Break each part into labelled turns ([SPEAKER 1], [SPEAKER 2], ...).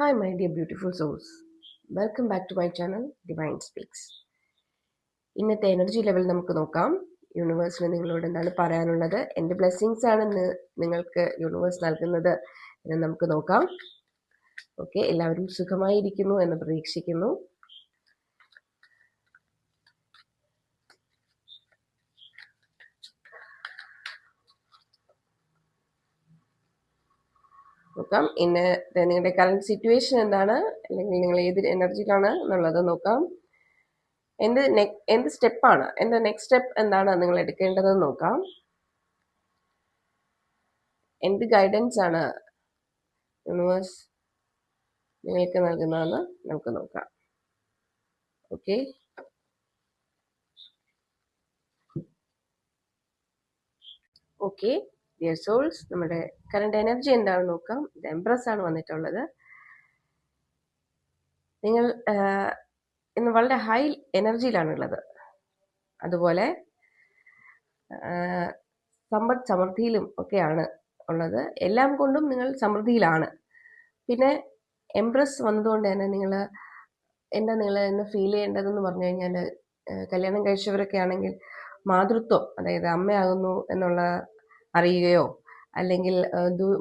[SPEAKER 1] Hi, my dear beautiful souls. Welcome back to my channel, Divine Speaks. ഇന്നത്തെ energy level നമുക്ക് നോക്കാം. യൂണിവേഴ്സിന് നിങ്ങളോട് എന്താണ് പറയാനുള്ളത്, എന്ത് ബ്ലെസ്സിങ്സ് ആണ് നിങ്ങൾക്ക് യൂണിവേഴ്സ് നൽകുന്നത് എന്ന് നമുക്ക് നോക്കാം. ഓക്കെ, എല്ലാവരും സുഖമായിരിക്കുന്നു എന്ന് പ്രതീക്ഷിക്കുന്നു. നോക്കാം ഇന്ന് നിങ്ങളുടെ കറണ്ട് സിറ്റുവേഷൻ എന്താണ്, അല്ലെങ്കിൽ നിങ്ങൾ ഏത് എനർജിയിലാണ് എന്നുള്ളത് നോക്കാം. എന്ത് സ്റ്റെപ്പാണ്, എൻ്റെ നെക്സ്റ്റ് സ്റ്റെപ്പ് എന്താണ് നിങ്ങൾ എടുക്കേണ്ടതെന്ന് നോക്കാം. എന്ത് ഗൈഡൻസ് ആണ് യൂണിവേഴ്സ് നിങ്ങൾക്ക് നൽകുന്നതെന്ന് നമുക്ക് നോക്കാം. ഓക്കെ ഡിയർ സോൾസ്, നമ്മുടെ കറണ്ട് എനർജി എന്താണെന്ന് നോക്കാം. ഇത് എംപ്രസ് ആണ് വന്നിട്ടുള്ളത്. നിങ്ങൾ ഇന്ന് വളരെ ഹൈ എനർജിയിലാണുള്ളത്. അതുപോലെ സമ്പദ് സമൃദ്ധിയിലും ഒക്കെയാണ് ഉള്ളത്. എല്ലാം കൊണ്ടും നിങ്ങൾ സമൃദ്ധിയിലാണ്. പിന്നെ എംപ്രസ് വന്നതുകൊണ്ട് തന്നെ നിങ്ങൾ ഇന്ന് ഫീൽ ചെയ്യേണ്ടതെന്ന് പറഞ്ഞു കഴിഞ്ഞാൽ, കല്യാണം കഴിച്ചവരൊക്കെ ആണെങ്കിൽ മാതൃത്വം, അതായത് അമ്മയാകുന്നു എന്നുള്ള അറിയുകയോ, അല്ലെങ്കിൽ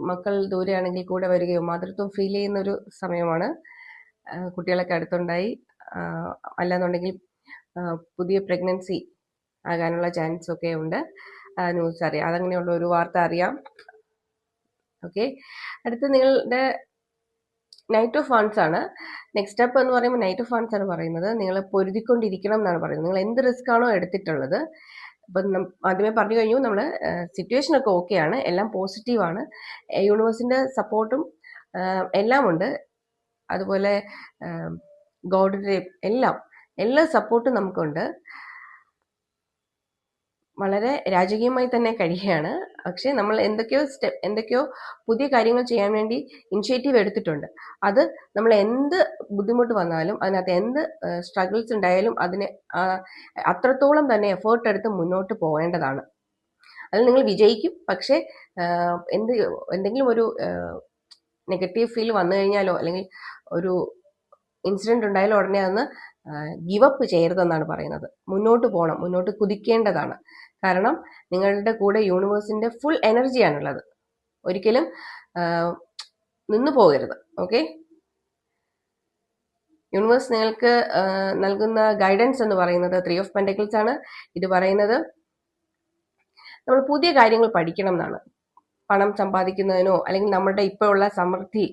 [SPEAKER 1] മക്കൾ ദൂരെയാണെങ്കിൽ കൂടെ വരികയോ, മാതൃത്വം ഫീൽ ചെയ്യുന്ന ഒരു സമയമാണ്. കുട്ടികളൊക്കെ അടുത്തുണ്ടായി, അല്ലാന്നുണ്ടെങ്കിൽ പുതിയ പ്രഗ്നൻസി ആകാനുള്ള ചാൻസ് ഒക്കെ ഉണ്ട്. ന്യൂസ് അറിയാം, അതങ്ങനെയുള്ള ഒരു വാർത്ത അറിയാം. ഓക്കെ, അടുത്ത് നിങ്ങളുടെ നൈറ്റ് ഓഫ് വൺസ് ആണ്. നെക്സ്റ്റ് സ്റ്റെപ്പ് എന്ന് പറയുമ്പോൾ നൈറ്റ് ഓഫ് വൺസ് ആണ് പറയുന്നത്. നിങ്ങൾ പൊരുതിക്കൊണ്ടിരിക്കണം എന്നാണ് പറയുന്നത്. നിങ്ങൾ എന്ത് റിസ്ക് ആണോ എടുത്തിട്ടുള്ളത്, അപ്പം ആദ്യമേ പറഞ്ഞു കഴിഞ്ഞു, നമ്മൾ സിറ്റുവേഷനൊക്കെ ഓക്കെയാണ്, എല്ലാം പോസിറ്റീവാണ്, യൂണിവേഴ്സിൻ്റെ സപ്പോർട്ടും എല്ലാം ഉണ്ട്. അതുപോലെ ഗോഡിൻ്റെ എല്ലാ സപ്പോർട്ടും നമുക്കുണ്ട്. വളരെ രാജകീയമായി തന്നെ കഴിയുകയാണ്. പക്ഷേ നമ്മൾ എന്തൊക്കെയോ പുതിയ കാര്യങ്ങൾ ചെയ്യാൻ വേണ്ടി ഇനിഷ്യേറ്റീവ് എടുത്തിട്ടുണ്ട്. അത് നമ്മൾ എന്ത് ബുദ്ധിമുട്ട് വന്നാലും, അതിനകത്ത് എന്ത് സ്ട്രഗിൾസ് ഉണ്ടായാലും അതിനെ അത്രത്തോളം തന്നെ എഫേർട്ട് എടുത്ത് മുന്നോട്ട് പോകേണ്ടതാണ്. അതിൽ നിങ്ങൾ വിജയിക്കും. പക്ഷേ എന്തെങ്കിലും ഒരു നെഗറ്റീവ് ഫീൽ വന്നു കഴിഞ്ഞാലോ, അല്ലെങ്കിൽ ഒരു ഇൻസിഡന്റ് ഉണ്ടായാലോ ഉടനെ അതൊന്ന് ഗിവ് അപ്പ് ചെയ്യരുതെന്നാണ് പറയുന്നത്. മുന്നോട്ട് പോകണം, മുന്നോട്ട് കുതിക്കേണ്ടതാണ്. കാരണം നിങ്ങളുടെ കൂടെ യൂണിവേഴ്സിന്റെ ഫുൾ എനർജിയാണുള്ളത്. ഒരിക്കലും നിന്നു പോകരുത്. ഓക്കെ, യൂണിവേഴ്സ് നിങ്ങൾക്ക് നൽകുന്ന ഗൈഡൻസ് എന്ന് പറയുന്നത് 3 ഓഫ് പെന്റക്കിൾസ് ആണ്. ഇത് പറയുന്നത് നമ്മൾ പുതിയ കാര്യങ്ങൾ പഠിക്കണം എന്നാണ്. പണം സമ്പാദിക്കുന്നതിനോ, അല്ലെങ്കിൽ നമ്മുടെ ഇപ്പോൾ ഉള്ള സമൃദ്ധി,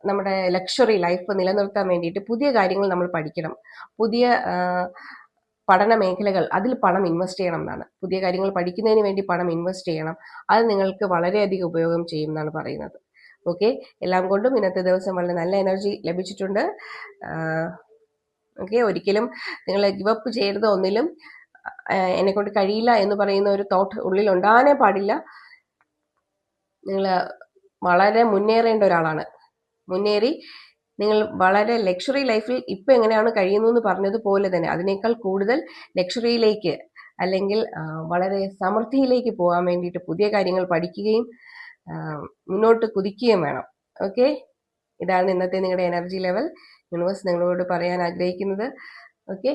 [SPEAKER 1] നമ്മുടെ ലക്ഷറി ലൈഫ് നിലനിർത്താൻ വേണ്ടിയിട്ട് പുതിയ കാര്യങ്ങൾ നമ്മൾ പഠിക്കണം. പുതിയ പഠന മേഖലകൾ, അതിൽ പണം ഇൻവെസ്റ്റ് ചെയ്യണം എന്നാണ്. പുതിയ കാര്യങ്ങൾ പഠിക്കുന്നതിന് വേണ്ടി പണം ഇൻവെസ്റ്റ് ചെയ്യണം. അത് നിങ്ങൾക്ക് വളരെയധികം ഉപയോഗം ചെയ്യും എന്നാണ് പറയുന്നത്. ഓക്കെ, എല്ലാം കൊണ്ടും ഇന്നത്തെ ദിവസം വളരെ നല്ല എനർജി ലഭിച്ചിട്ടുണ്ട്. ഓക്കെ, ഒരിക്കലും നിങ്ങൾ ഗിവ് അപ്പ് ചെയ്യരുത്. ഒന്നിലും എന്നെ കൊണ്ട് കഴിയില്ല എന്ന് പറയുന്ന ഒരു തോട്ട് ഉള്ളിൽ ഉണ്ടാകാനേ പാടില്ല. നിങ്ങൾ വളരെ മുന്നേറേണ്ട ഒരാളാണ്. മുന്നേറി നിങ്ങൾ വളരെ ലക്ഷറി ലൈഫിൽ ഇപ്പം എങ്ങനെയാണ് കഴിയുന്നു എന്ന് പറഞ്ഞതുപോലെ തന്നെ അതിനേക്കാൾ കൂടുതൽ ലക്ഷറിയിലേക്ക്, അല്ലെങ്കിൽ വളരെ സമൃദ്ധിയിലേക്ക് പോകാൻ വേണ്ടിയിട്ട് പുതിയ കാര്യങ്ങൾ പഠിക്കുകയും മുന്നോട്ട് കുതിക്കുകയും വേണം. ഓക്കെ, ഇതാണ് ഇന്നത്തെ നിങ്ങളുടെ എനർജി ലെവൽ. യൂണിവേഴ്സ് നിങ്ങളോട് പറയാൻ ആഗ്രഹിക്കുന്നത്. ഓക്കെ,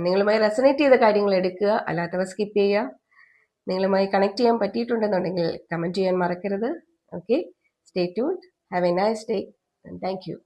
[SPEAKER 1] നിങ്ങളുമായി റെസനേറ്റ് ചെയ്ത കാര്യങ്ങൾ എടുക്കുക, അല്ലാത്തവ സ്കിപ്പ് ചെയ്യുക. നിങ്ങളുമായി കണക്ട് ചെയ്യാൻ പറ്റിയിട്ടുണ്ടെന്നുണ്ടെങ്കിൽ കമൻറ്റ് ചെയ്യാൻ മറക്കരുത്. Okay, stay tuned. Have A nice day. Thank you.